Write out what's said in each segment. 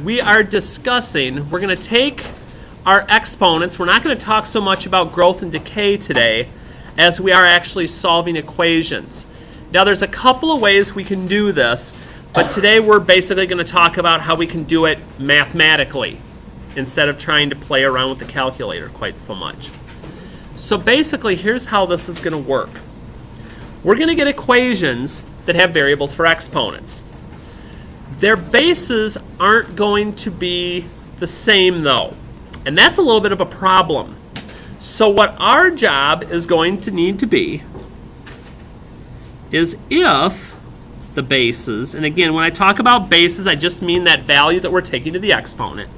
we are discussing, we're going to take our exponents. We're not going to talk so much about growth and decay today as we are actually solving equations. Now there's a couple of ways we can do this, but today we're basically going to talk about how we can do it mathematically instead of trying to play around with the calculator quite so much. So basically, here's how this is going to work. We're going to get equations that have variables for exponents. Their bases aren't going to be the same though, and that's a little bit of a problem. So what our job is going to need to be is if the bases, and again, when I talk about bases, I just mean that value that we're taking to the exponent.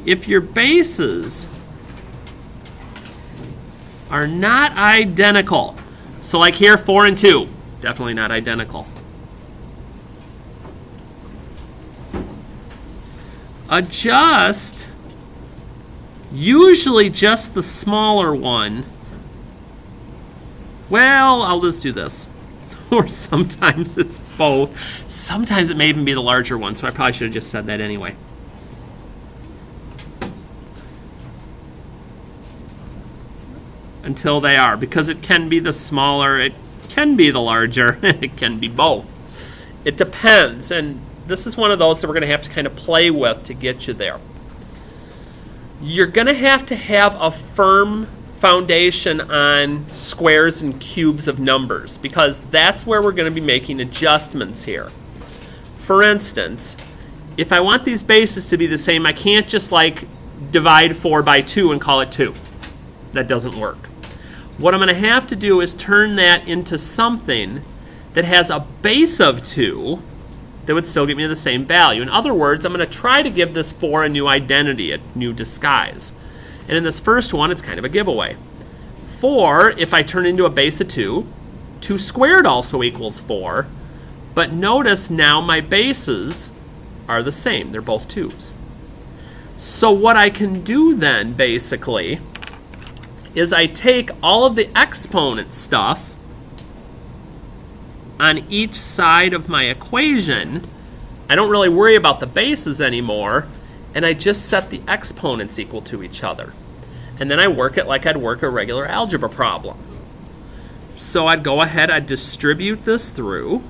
If your bases are not identical, so like here, 4 and 2, definitely not identical. Adjust, usually just the smaller one. Well, I'll just do this. Or sometimes it's both. Sometimes it may even be the larger one, so I probably should have just said that anyway. Until they are, because it can be the smaller, it can be the larger, it can be both. It depends, and this is one of those that we're going to have to kind of play with to get you there. You're going to have a firm foundation on squares and cubes of numbers, because that's where we're going to be making adjustments here. For instance, if I want these bases to be the same, I can't just like divide 4 by 2 and call it 2. That doesn't work. What I'm going to have to do is turn that into something that has a base of 2 that would still get me the same value. In other words, I'm going to try to give this 4 a new identity, a new disguise. And in this first one, it's kind of a giveaway. 4, if I turn into a base of 2, 2 squared also equals 4. But notice now my bases are the same. They're both 2's. So what I can do then, basically, is I take all of the exponent stuff on each side of my equation. I don't really worry about the bases anymore, and I just set the exponents equal to each other. And then I work it like I'd work a regular algebra problem. So I'd go ahead, I'd distribute this through.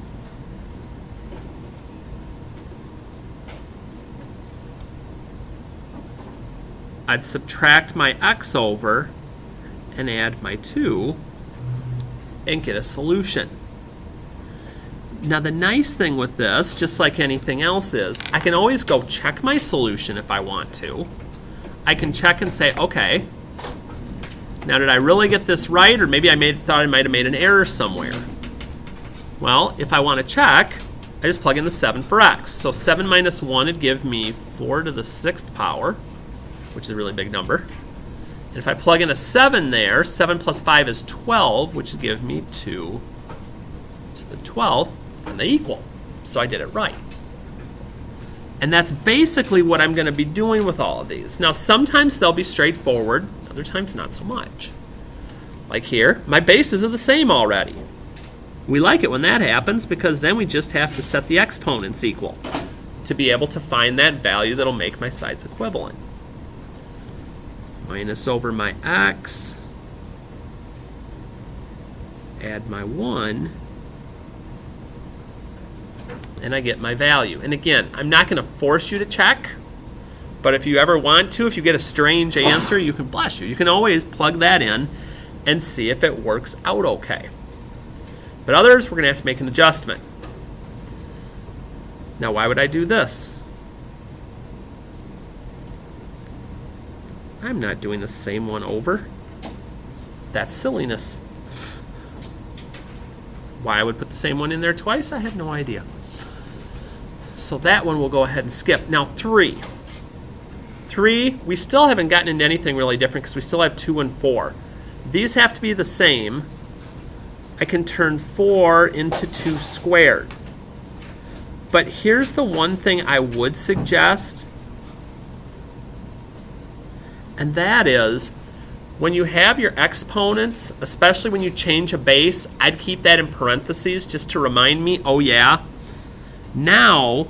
I'd subtract my x over and add my 2 and get a solution. Now the nice thing with this, just like anything else, is I can always go check my solution if I want to. I can check and say, okay, now did I really get this right, or maybe I thought I might have made an error somewhere. Well, if I want to check, I just plug in the 7 for x. So 7 minus 1 would give me 4 to the 6th power, which is a really big number. And if I plug in a 7 there, 7 plus 5 is 12, which would give me 2 to the 12th, and they equal. So I did it right. And that's basically what I'm going to be doing with all of these. Now, sometimes they'll be straightforward, other times not so much. Like here, my bases are the same already. We like it when that happens because then we just have to set the exponents equal to be able to find that value that'll make my sides equivalent. Minus over my x, add my 1, and I get my value. And again, I'm not going to force you to check, but if you ever want to, if you get a strange answer, you can, bless you, you can always plug that in and see if it works out okay. But others, we're going to have to make an adjustment. Now, why would I do this? I'm not doing the same one over. That's silliness. Why I would put the same one in there twice, I have no idea. So that one we'll go ahead and skip. Now 3. 3, we still haven't gotten into anything really different because we still have 2 and 4. These have to be the same. I can turn 4 into 2 squared. But here's the one thing I would suggest. And that is, when you have your exponents, especially when you change a base, I'd keep that in parentheses just to remind me, oh yeah, now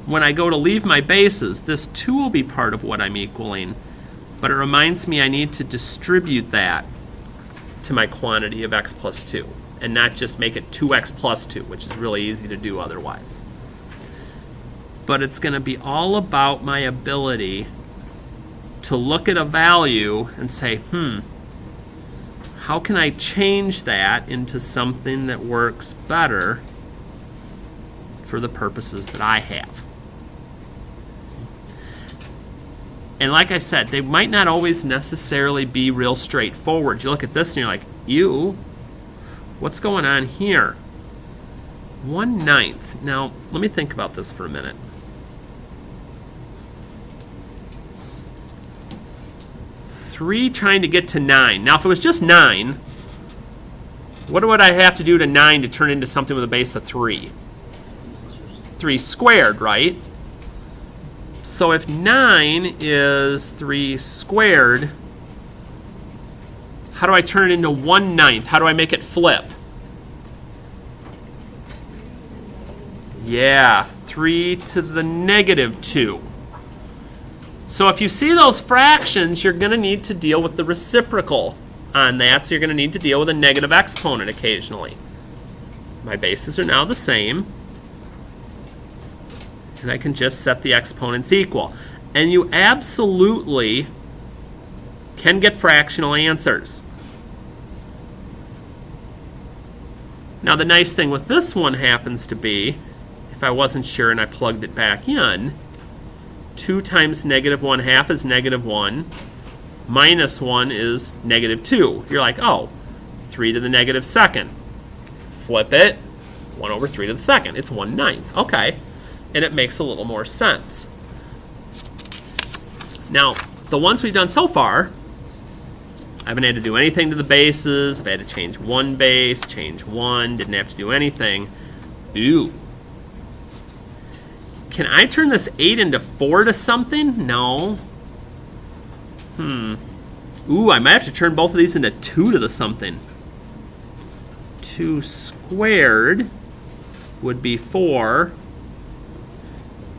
when I go to leave my bases, this 2 will be part of what I'm equaling, but it reminds me I need to distribute that to my quantity of x plus 2 and not just make it 2x plus 2, which is really easy to do otherwise. But it's going to be all about my ability to look at a value and say, how can I change that into something that works better for the purposes that I have? And like I said, they might not always necessarily be real straightforward. You look at this and you're like, ew, what's going on here? 1/9. Now, let me think about this for a minute. 3 trying to get to 9. Now, if it was just 9, what would I have to do to 9 to turn into something with a base of 3? 3 squared, right? So if 9 is 3 squared, how do I turn it into 1/9? How do I make it flip? Yeah, 3 to the negative 2. So if you see those fractions, you're going to need to deal with the reciprocal on that. So you're going to need to deal with a negative exponent occasionally. My bases are now the same. And I can just set the exponents equal. And you absolutely can get fractional answers. Now the nice thing with this one happens to be, if I wasn't sure and I plugged it back in, 2 times -1/2 is -1, minus 1 is -2. You're like, oh, 3 to the -2nd. Flip it, 1 over 3 to the 2nd. It's 1/9. Okay, and it makes a little more sense. Now, the ones we've done so far, I haven't had to do anything to the bases. I've had to change one base, change 1, didn't have to do anything. Ooh. Can I turn this 8 into 4 to something? No. Ooh, I might have to turn both of these into 2 to the something. 2 squared would be 4.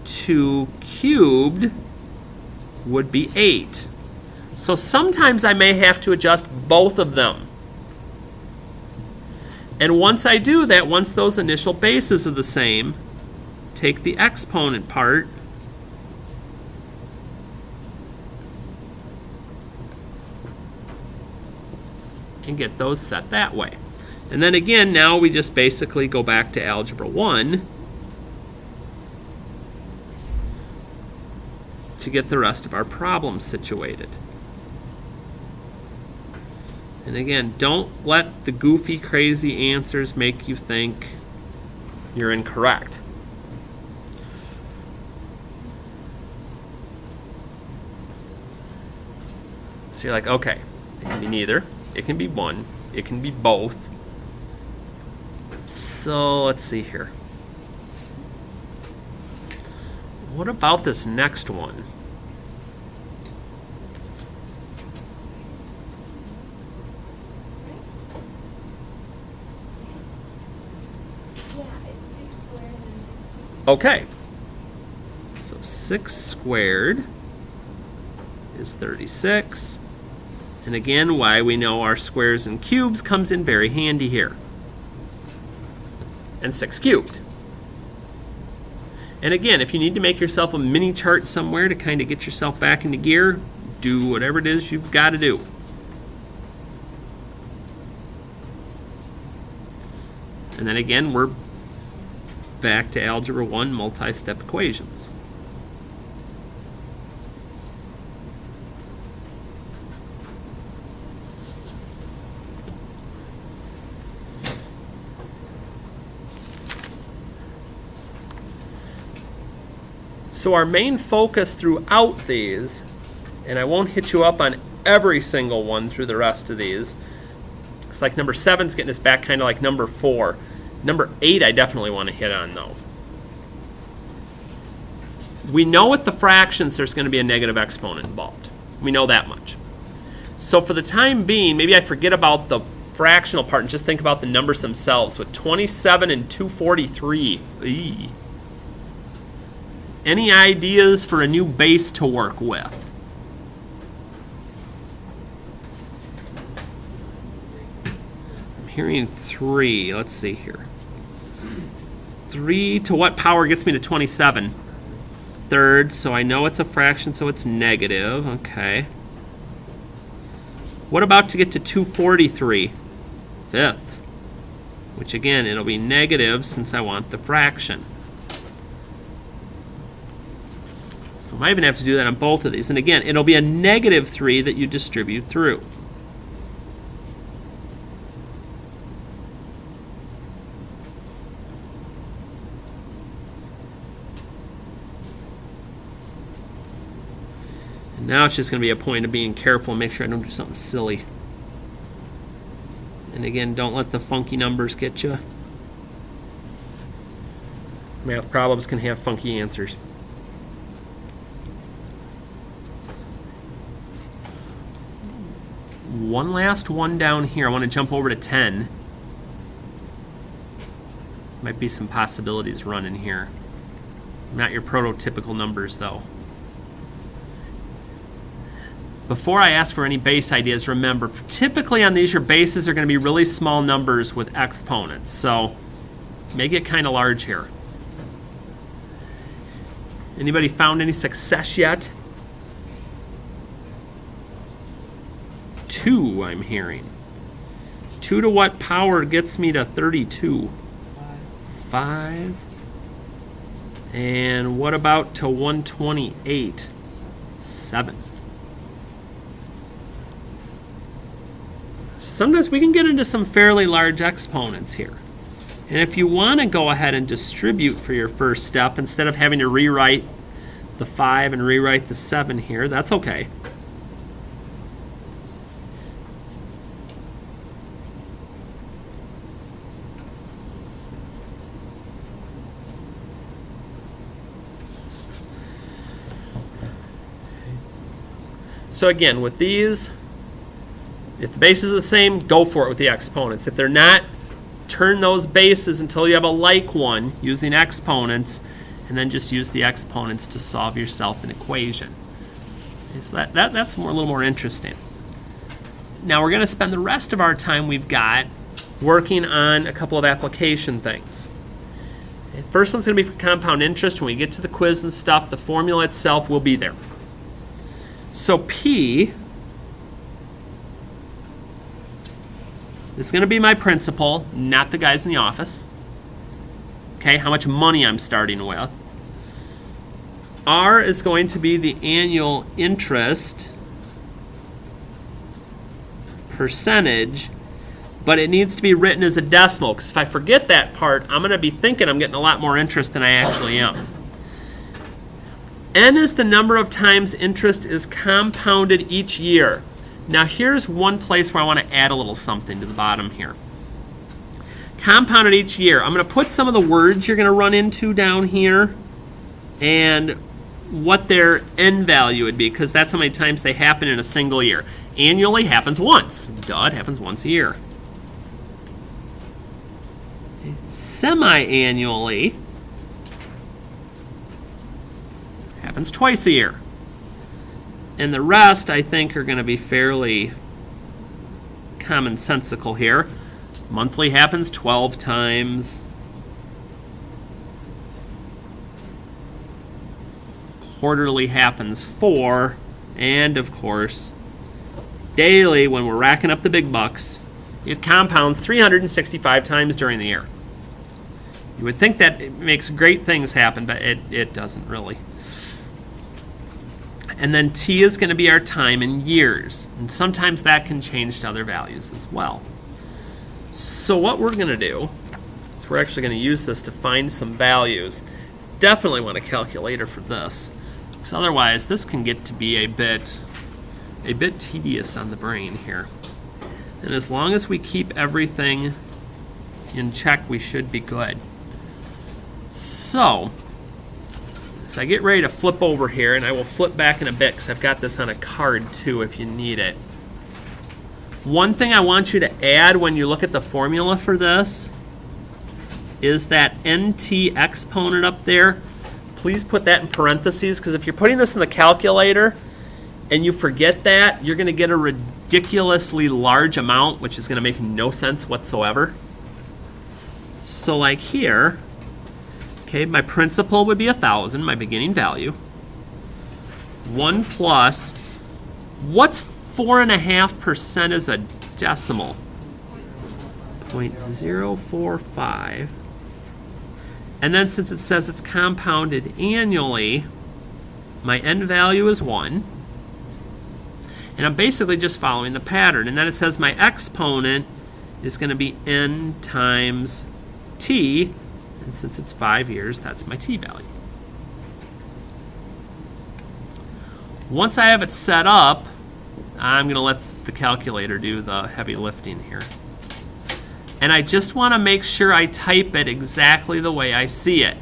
2 cubed would be 8. So sometimes I may have to adjust both of them. And once I do that, once those initial bases are the same, take the exponent part and get those set that way. And then again, now we just basically go back to Algebra 1 to get the rest of our problems situated. And again, don't let the goofy, crazy answers make you think you're incorrect. So you're like, okay, it can be neither, it can be one, it can be both. So let's see here. What about this next one? Okay, so 6 squared is 36. And again, why we know our squares and cubes comes in very handy here. And 6 cubed. And again, if you need to make yourself a mini chart somewhere to kind of get yourself back into gear, do whatever it is you've got to do. And then again, we're back to Algebra 1 multi-step equations. So our main focus throughout these, and I won't hit you up on every single one through the rest of these. It's like number 7's getting us back kind of like number 4. Number 8 I definitely want to hit on though. We know with the fractions there's going to be a negative exponent involved. We know that much. So for the time being, maybe I forget about the fractional part and just think about the numbers themselves. With 27 and 243, Any ideas for a new base to work with? I'm hearing 3. Let's see here. 3 to what power gets me to 27? Third, so I know it's a fraction, so it's negative. Okay. What about to get to 243? Fifth. Which again, it'll be negative since I want the fraction. So I might even have to do that on both of these. And again, it'll be a negative 3 that you distribute through. And now it's just going to be a point of being careful and make sure I don't do something silly. And again, don't let the funky numbers get you. Math problems can have funky answers. One last one down here. I want to jump over to 10. Might be some possibilities running here. Not your prototypical numbers, though. Before I ask for any base ideas, remember, typically on these, your bases are going to be really small numbers with exponents. So make it kind of large here. Anybody found any success yet? 2, I'm hearing. 2 to what power gets me to 32? 5. And what about to 128? 7. Sometimes we can get into some fairly large exponents here. And if you want to go ahead and distribute for your first step, instead of having to rewrite the 5 and rewrite the 7 here, that's okay. So again, with these, if the base is the same, go for it with the exponents. If they're not, turn those bases until you have a like one using exponents, and then just use the exponents to solve yourself an equation. Okay, so that's a little more interesting. Now we're going to spend the rest of our time we've got working on a couple of application things. Okay, first one's going to be for compound interest. When we get to the quiz and stuff, the formula itself will be there. So P is going to be my principal, not the guys in the office. Okay, how much money I'm starting with. R is going to be the annual interest percentage, but it needs to be written as a decimal, because if I forget that part, I'm going to be thinking I'm getting a lot more interest than I actually am. N is the number of times interest is compounded each year. Now here's one place where I want to add a little something to the bottom here. Compounded each year. I'm going to put some of the words you're going to run into down here and what their N value would be, because that's how many times they happen in a single year. Annually happens once. Duh, it happens once a year. Semi-annually happens twice a year. And the rest, I think, are going to be fairly commonsensical here. Monthly happens 12 times. Quarterly happens 4. And, of course, daily, when we're racking up the big bucks, it compounds 365 times during the year. You would think that it makes great things happen, but it doesn't really. And then T is going to be our time in years. And sometimes that can change to other values as well. So what we're going to do is we're actually going to use this to find some values. Definitely want a calculator for this, because otherwise this can get to be a bit tedious on the brain here. And as long as we keep everything in check, we should be good. So I get ready to flip over here, and I will flip back in a bit because I've got this on a card too if you need it. One thing I want you to add when you look at the formula for this is that NT exponent up there please put that in parentheses, because if you're putting this in the calculator and you forget that, you're going to get a ridiculously large amount, which is going to make no sense whatsoever. So like here, okay, my principal would be 1,000, my beginning value. 1 plus, what's 4.5% as a decimal? 0.045. And then since it says it's compounded annually, my end value is 1. And I'm basically just following the pattern. And then it says my exponent is going to be n times t. And since it's 5 years, that's my t value. Once I have it set up, I'm going to let the calculator do the heavy lifting here. And I just want to make sure I type it exactly the way I see it.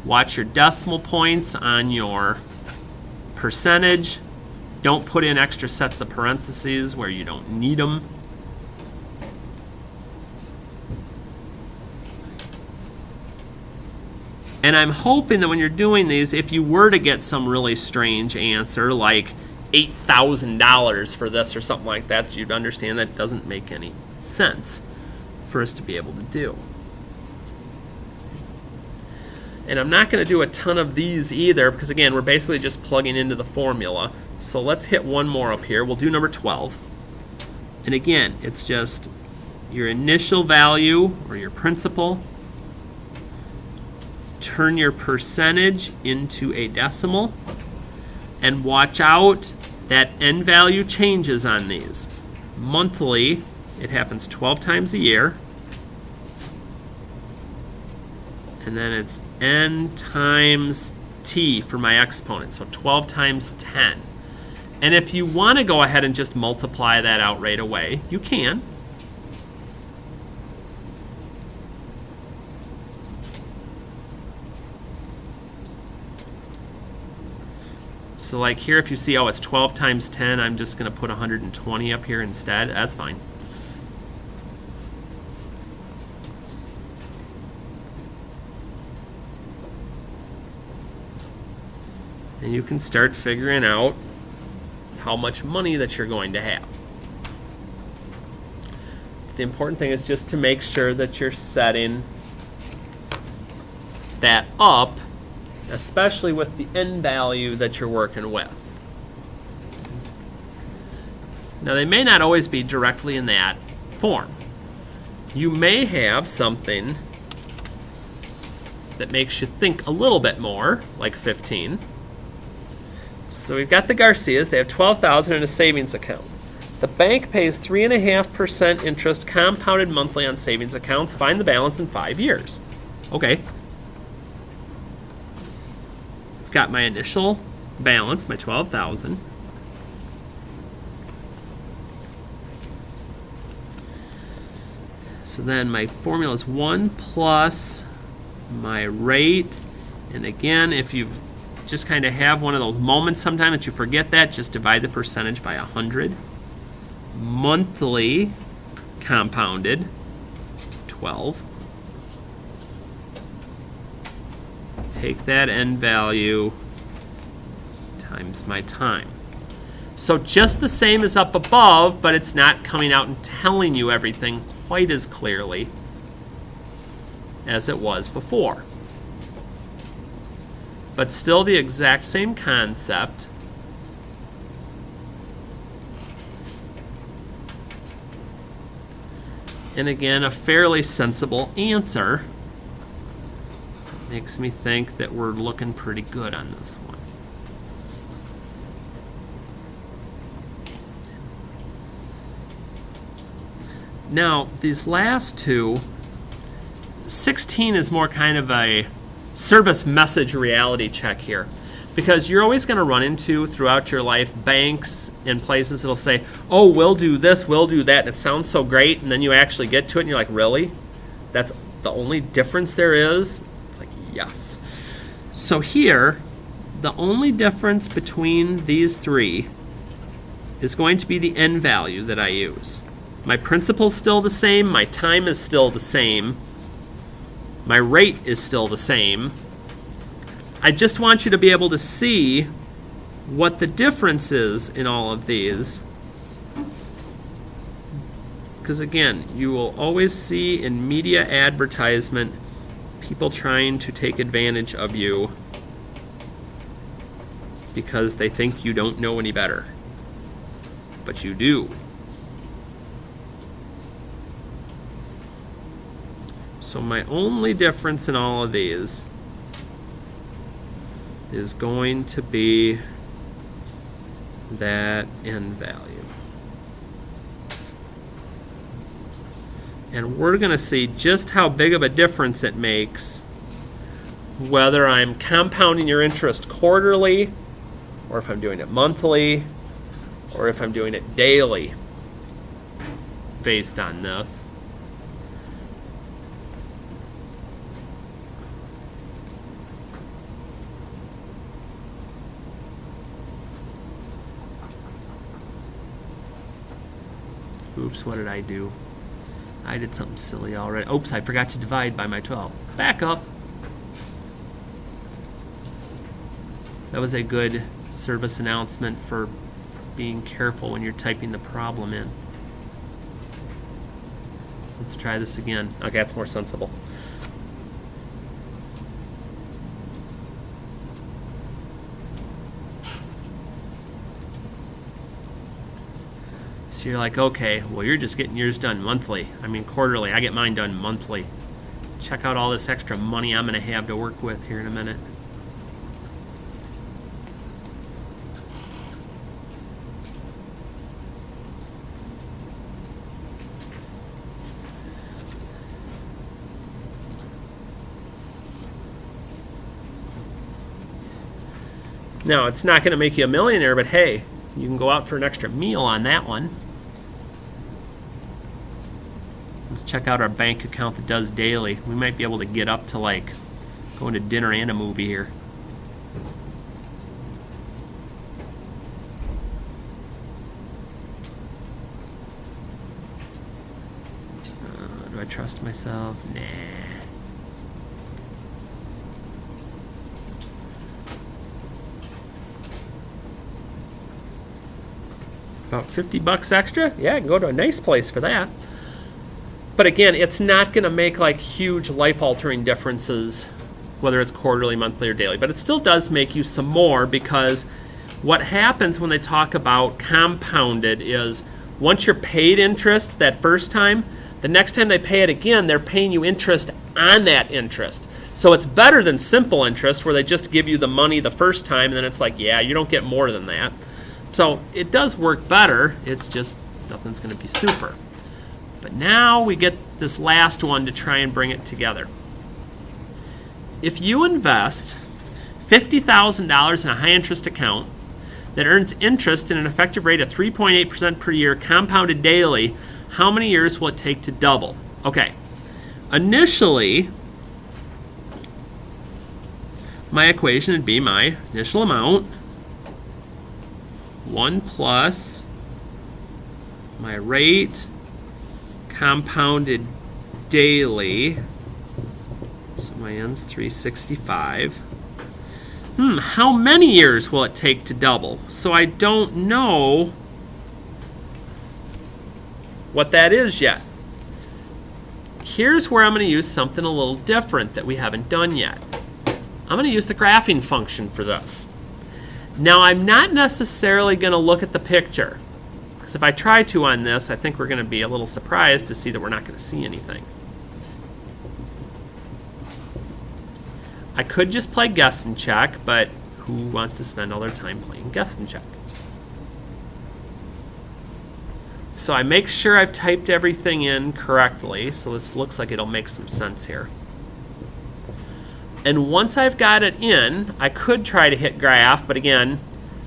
Watch your decimal points on your percentage. Don't put in extra sets of parentheses where you don't need them. And I'm hoping that when you're doing these, if you were to get some really strange answer like $8,000 for this or something like that, you'd understand that doesn't make any sense for us to be able to do. And I'm not going to do a ton of these either, because again, we're basically just plugging into the formula. So let's hit one more up here. We'll do number 12. And again, it's just your initial value or your principal. Turn your percentage into a decimal. And watch out that end value changes on these. Monthly, it happens 12 times a year. And then it's n times t for my exponent, so 12 times 10. And if you want to go ahead and just multiply that out right away, you can. So like here, if you see, oh, it's 12 times 10, I'm just going to put 120 up here instead. That's fine. And you can start figuring out how much money that you're going to have. The important thing is just to make sure that you're setting that up, especially with the end value that you're working with. Now, they may not always be directly in that form. You may have something that makes you think a little bit more, like 15. So we've got the Garcias. They have $12,000 in a savings account. The bank pays 3.5% interest compounded monthly on savings accounts. Find the balance in 5 years. Okay. I've got my initial balance, my $12,000. So then my formula is 1 plus my rate. And again, if you've just kind of have one of those moments sometime that you forget that, just divide the percentage by 100. Monthly compounded, 12. Take that end value times my time. So just the same as up above, but it's not coming out and telling you everything quite as clearly as it was before. But still the exact same concept. And again, a fairly sensible answer. Makes me think that we're looking pretty good on this one. Now, these last two, 16 is more kind of a service message reality check here, because you're always going to run into throughout your life banks and places that'll say, oh, we'll do this, we'll do that, and it sounds so great, and then you actually get to it and you're like, really? That's the only difference there is? It's like, yes. So here, the only difference between these three is going to be the end value that I use. My principal's still the same, my time is still the same, my rate is still the same, I just want you to be able to see what the difference is in all of these. Because again, you will always see in media advertisement people trying to take advantage of you because they think you don't know any better. But you do. So my only difference in all of these is going to be that end value. And we're going to see just how big of a difference it makes whether I'm compounding your interest quarterly, or if I'm doing it monthly, or if I'm doing it daily based on this. Oops, what did I do? I did something silly already. Oops, I forgot to divide by my 12. Back up. That was a good service announcement for being careful when you're typing the problem in. Let's try this again. Okay, that's more sensible. So you're like, okay, well, you're just getting yours done monthly. I mean, quarterly. I get mine done monthly. Check out all this extra money I'm going to have to work with here in a minute. Now, it's not going to make you a millionaire, but hey, you can go out for an extra meal on that one. Let's check out our bank account that does daily. We might be able to get up to like going to dinner and a movie here. Do I trust myself? Nah. About $50 extra? Yeah, I can go to a nice place for that. But again, it's not going to make like huge life-altering differences, whether it's quarterly, monthly, or daily. But it still does make you some more, because what happens when they talk about compounded is once you're paid interest that first time, the next time they pay it again, they're paying you interest on that interest. So it's better than simple interest, where they just give you the money the first time, and then it's like, yeah, you don't get more than that. So it does work better. It's just nothing's going to be super. But now we get this last one to try and bring it together. If you invest $50,000 in a high-interest account that earns interest in an effective rate of 3.8% per year compounded daily, how many years will it take to double? Okay. Initially, my equation would be my initial amount, 1 plus my rate compounded daily, so my n's 365. How many years will it take to double? So I don't know what that is yet. Here's where I'm going to use something a little different that we haven't done yet. I'm going to use the graphing function for this. Now, I'm not necessarily going to look at the picture, because if I try to on this, I think we're going to be a little surprised to see that we're not going to see anything. I could just play guess and check, but who wants to spend all their time playing guess and check? So I make sure I've typed everything in correctly, so this looks like it'll make some sense here. And once I've got it in, I could try to hit graph, but again,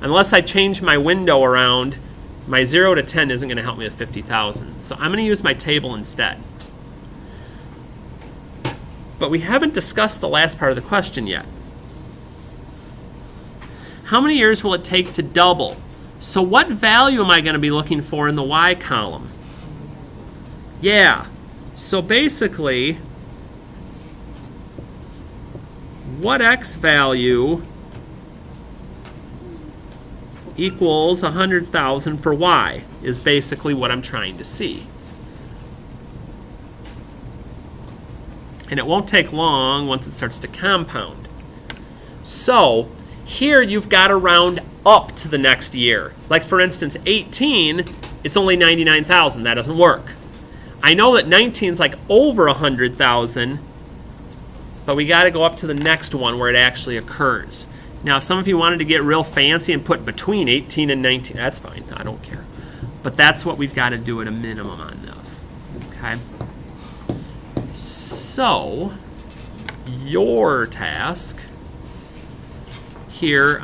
unless I change my window around, my 0 to 10 isn't going to help me with 50,000. So I'm going to use my table instead. But we haven't discussed the last part of the question yet. How many years will it take to double? So what value am I going to be looking for in the y column? Yeah, so basically, what x value equals 100,000 for y is basically what I'm trying to see. And it won't take long once it starts to compound. So here you've got to round up to the next year. Like for instance, 18, it's only 99,000. That doesn't work. I know that 19 is like over 100,000, but we got to go up to the next one where it actually occurs. Now, if some of you wanted to get real fancy and put between 18 and 19, that's fine. I don't care. But that's what we've got to do at a minimum on this. Okay? So, your task here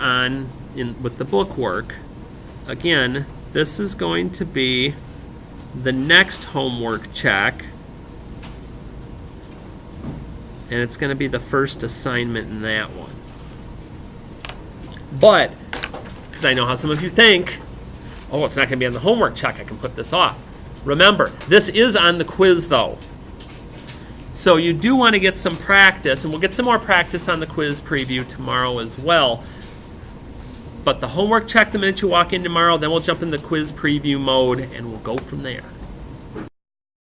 with the bookwork, again, this is going to be the next homework check, and it's going to be the first assignment in that one. But, because I know how some of you think, oh, it's not going to be on the homework check, I can put this off. Remember, this is on the quiz, though. So you do want to get some practice, and we'll get some more practice on the quiz preview tomorrow as well. But the homework check the minute you walk in tomorrow, then we'll jump in the quiz preview mode, and we'll go from there.